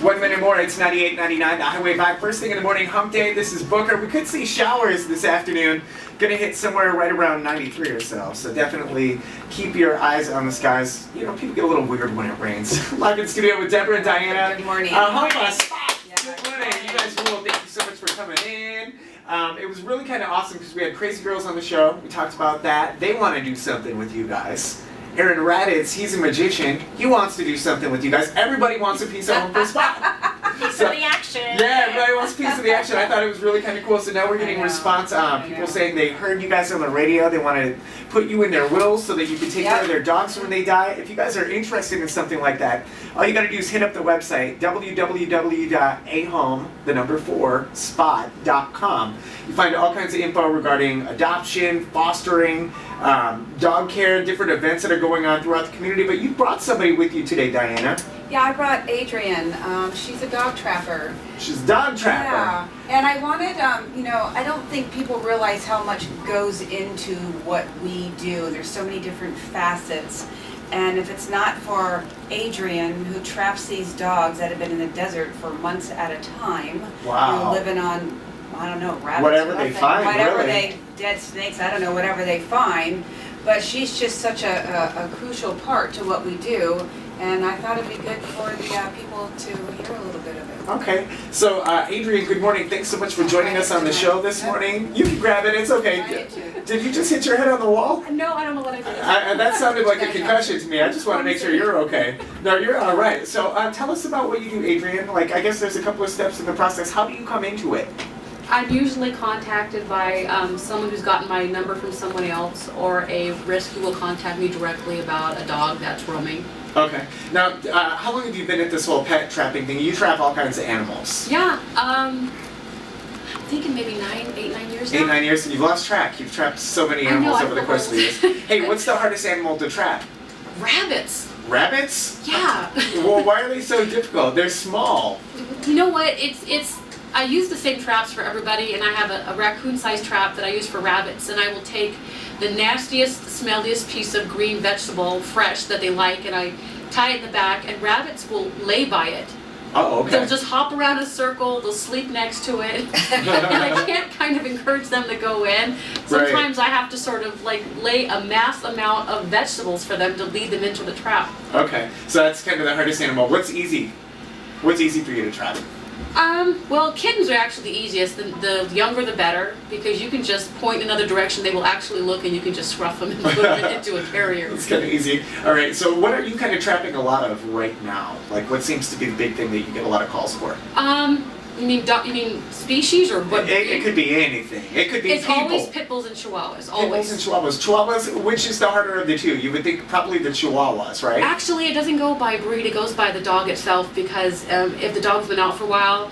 1 minute more, it's 98.99, the Highway Vibe. First thing in the morning, hump day. This is Booker. We could see showers this afternoon. Gonna hit somewhere right around 93 or so. So definitely keep your eyes on the skies. You know, people get a little weird when it rains. Live in studio with Deborah and Diana. Good morning. Hump us. Good morning. You guys rule. Thank you so much for coming in. It was really kind of awesome because we had Crazy Girls on the show. We talked about that. They want to do something with you guys. Aaron Raditz, he's a magician. He wants to do something with you guys. Everybody wants a piece of Home for Spot. Piece of the action. Yeah, everybody wants a piece of the action. I thought it was really kind of cool. So now we're getting response. People saying they heard you guys on the radio. They want to put you in their wills so that you can take care of their dogs when they die. If you guys are interested in something like that, all you got to do is hit up the website, www.ahome4spot.com. You find all kinds of info regarding adoption, fostering, dog care, different events that are going on throughout the community. But you brought somebody with you today, Diana. Yeah, I brought Adrian. She's a dog trapper. She's a dog trapper. Yeah, and I wanted, I don't think people realize how much goes into what we do. There's so many different facets. And if it's not for Adrian, who traps these dogs that have been in the desert for months at a time, Wow. living on, I don't know, rabbits, whatever they find, whatever really. dead snakes, I don't know, whatever they find. But she's just such a crucial part to what we do. And I thought it'd be good for the people to hear a little bit of it. Okay, so Adrian, good morning. Thanks so much for joining us on the show this morning. You can grab it, it's okay. Did you just hit your head on the wall? No, I don't know what I did. That sounded like a concussion to me. I just want to make sure you're okay. No, you're all right. So tell us about what you do, Adrian. Like, I guess there's a couple of steps in the process. How do you come into it? I'm usually contacted by someone who's gotten my number from someone else, or a rescue will contact me directly about a dog that's roaming. Okay. Now, how long have you been at this whole pet trapping thing? You trap all kinds of animals. Yeah, I'm thinking maybe 8, 9 years now. 8, 9 years, and you've lost track. You've trapped so many animals over the course of the years. Hey, what's the hardest animal to trap? Rabbits. Rabbits? Yeah. Well, why are they so difficult? They're small. You know what? I use the same traps for everybody, and I have a raccoon-sized trap that I use for rabbits, and I will take the nastiest, smelliest piece of green vegetable, fresh, that they like, and I tie it in the back, and rabbits will lay by it. Oh, okay. They'll just hop around in a circle, they'll sleep next to it, and I can't kind of encourage them to go in. Sometimes I have to sort of like lay a mass amount of vegetables for them to lead them into the trap. Okay, so that's kind of the hardest animal. What's easy? What's easy for you to trap? Well, kittens are actually the easiest. The younger the better, because you can just point in another direction, they will actually look, and you can just scruff them and put them into a carrier. It's kind of easy. All right, so what are you kind of trapping a lot of right now? Like, what seems to be the big thing that you get a lot of calls for? You mean species, or what? It could be anything. It could be it's people. Always pit bulls and chihuahuas. Pit Always. bulls and chihuahuas. Chihuahuas, which is the harder of the two? You would think probably the chihuahuas, right? Actually, it doesn't go by breed. It goes by the dog itself, because if the dog's been out for a while,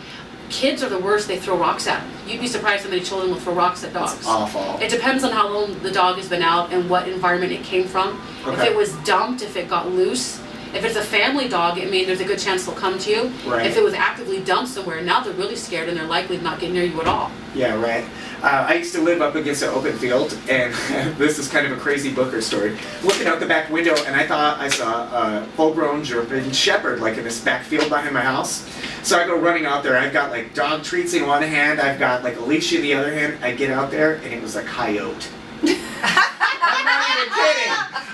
kids are the worst. They throw rocks at them. You'd be surprised how many children will throw rocks at dogs. That's awful. It depends on how long the dog has been out and what environment it came from. Okay. If it was dumped, if it got loose. If it's a family dog, there's a good chance they'll come to you. Right. If it was actively dumped somewhere, now they're really scared and they're likely to not get near you at all. Yeah, right. I used to live up against an open field, and this is kind of a crazy Booker story. Looking out the back window, and I thought I saw a full-grown German Shepherd, like in this back field behind my house. So I go running out there. I've got like dog treats in one hand, I've got like a leash in the other hand. I get out there, and it was a coyote.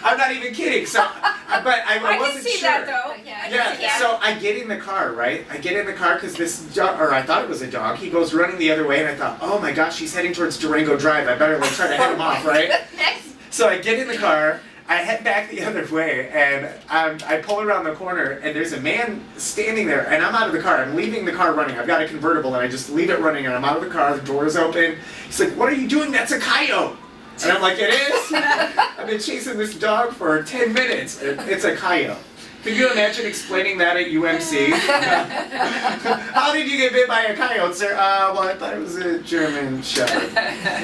I'm not even kidding. So, but I wasn't can see sure. that though. Yeah, so I get in the car, right? I get in the car because this dog, or I thought it was a dog, he goes running the other way, and I thought, oh my gosh, he's heading towards Durango Drive. I better like try to head him off, right? So I get in the car, I head back the other way, and I pull around the corner, and there's a man standing there, and I'm out of the car. I'm leaving the car running. I've got a convertible, and I just leave it running, and I'm out of the car, the door is open. He's like, what are you doing? That's a coyote. And I'm like, it is? I've been chasing this dog for 10 minutes. It's a coyote. Could you imagine explaining that at UMC? How did you get bit by a coyote, sir? Well, I thought it was a German Shepherd.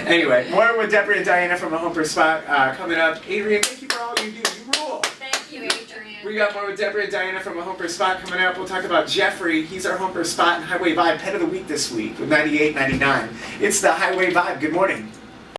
Anyway, more with Deborah and Diana from A Home for Spot coming up. Adrian, thank you for all you do. You rule. Thank you, Adrian. We got more with Deborah and Diana from A Home for Spot coming up. We'll talk about Jeffrey. He's our Home for Spot and Highway Vibe Pet of the Week this week with 98.99. It's the Highway Vibe. Good morning.